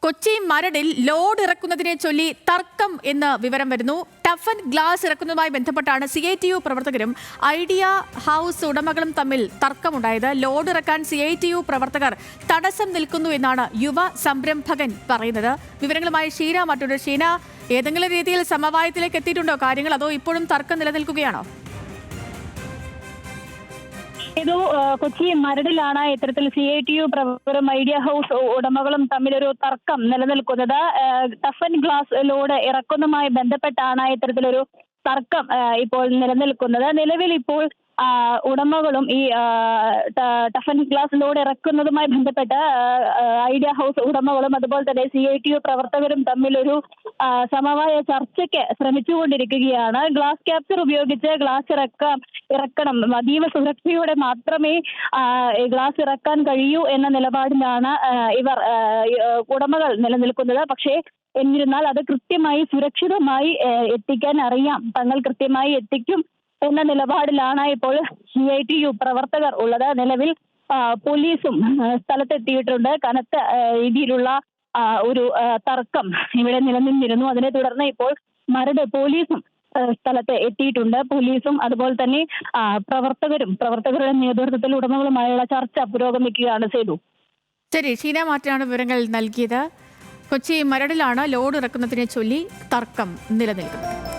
Kochi മരടിൽ load ഇറക്കുന്നതിനെ ചൊല്ലി തർക്കം എന്ന് വിവരം വരുന്നു. ടഫൻ ഗ്ലാസ് ഇറക്കുന്നതുമായി ബന്ധപ്പെട്ടാണ് CITU പ്രവർത്തകരും ഐഡിയ ഹൗസ് ഉടമകളും തമ്മിൽ തർക്കമുണ്ടായത്. ലോഡ് ഇറക്കാൻ CITU പ്രവർത്തകർ തടസ്സം നിൽക്കുന്നു എന്നാണ് യുവ സംരംഭകൻ പറയുന്നത്. വിവരങ്ങളുമായി ഷീന മറ്റൊരു. ഷീന, ഏതെങ്കിലും രീതിയിൽ സമവായത്തിലേക്ക് എത്തിയിട്ടുണ്ടോ കാര്യങ്ങൾ, അതോ ഇപ്പോഴും തർക്കം നിലനിൽക്കുകയാണോ? കൊച്ചി മരടിലാണ് ഇത്തരത്തിൽ CITU പ്രവർത്തകരും ഐഡിയ ഹൗസ് ഉടമകളും തമ്മിലൊരു തർക്കം നിലനിൽക്കുന്നത്. ടഫൻ ഗ്ലാസ് ലോഡ് ഇറക്കുന്നതുമായി ബന്ധപ്പെട്ടാണ് ഇത്തരത്തിലൊരു തർക്കം ഇപ്പോൾ നിലനിൽക്കുന്നത്. നിലവിൽ ഇപ്പോൾ ഉടമകളും ഈ ടഫൻ ഗ്ലാസ് ലോഡ് ഇറക്കുന്നതുമായി ബന്ധപ്പെട്ട് ഐഡിയ ഹൗസ് ഉടമകളും അതുപോലെ തന്നെ CITU പ്രവർത്തകരും തമ്മിലൊരു സമവായ ചർച്ചയ്ക്ക് ശ്രമിച്ചുകൊണ്ടിരിക്കുകയാണ്. ഗ്ലാസ് ക്യാപ്ചർ ഉപയോഗിച്ച് ഗ്ലാസ് ഇറക്കണം, അതീവ സുരക്ഷയോടെ മാത്രമേ ഗ്ലാസ് ഇറക്കാൻ കഴിയൂ എന്ന നിലപാടിലാണ് ഇവർ ഉടമകൾ നിലനിൽക്കുന്നത്. പക്ഷേ എന്നിരുന്നാൽ അത് കൃത്യമായി സുരക്ഷിതമായി എത്തിക്കാൻ അറിയാം, തങ്ങൾ കൃത്യമായി എത്തിക്കും എന്ന നിലപാടിലാണ് ഇപ്പോൾ CITU പ്രവർത്തകർ ഉള്ളത്. നിലവിൽ പോലീസും സ്ഥലത്തെത്തിയിട്ടുണ്ട്. കനത്ത രീതിയിലുള്ള ഒരു തർക്കം ഇവിടെ നിലനിന്നിരുന്നു. അതിനെ തുടർന്ന് ഇപ്പോൾ മരട് പോലീസും സ്ഥലത്ത് എത്തിയിട്ടുണ്ട്. പോലീസും അതുപോലെ തന്നെ പ്രവർത്തകരുടെ നേതൃത്വത്തിൽ ഉടമകളുമായുള്ള ചർച്ച പുരോഗമിക്കുകയാണ്. ചെയ്തു. ശരി, ഷീന മാറ്റാണ് വിവരങ്ങൾ നൽകിയത്. കൊച്ചി മരടിലാണ് ലോഡ് ഇറക്കുന്നതിനെ ചൊല്ലി തർക്കം നിലനിൽക്കുന്നത്.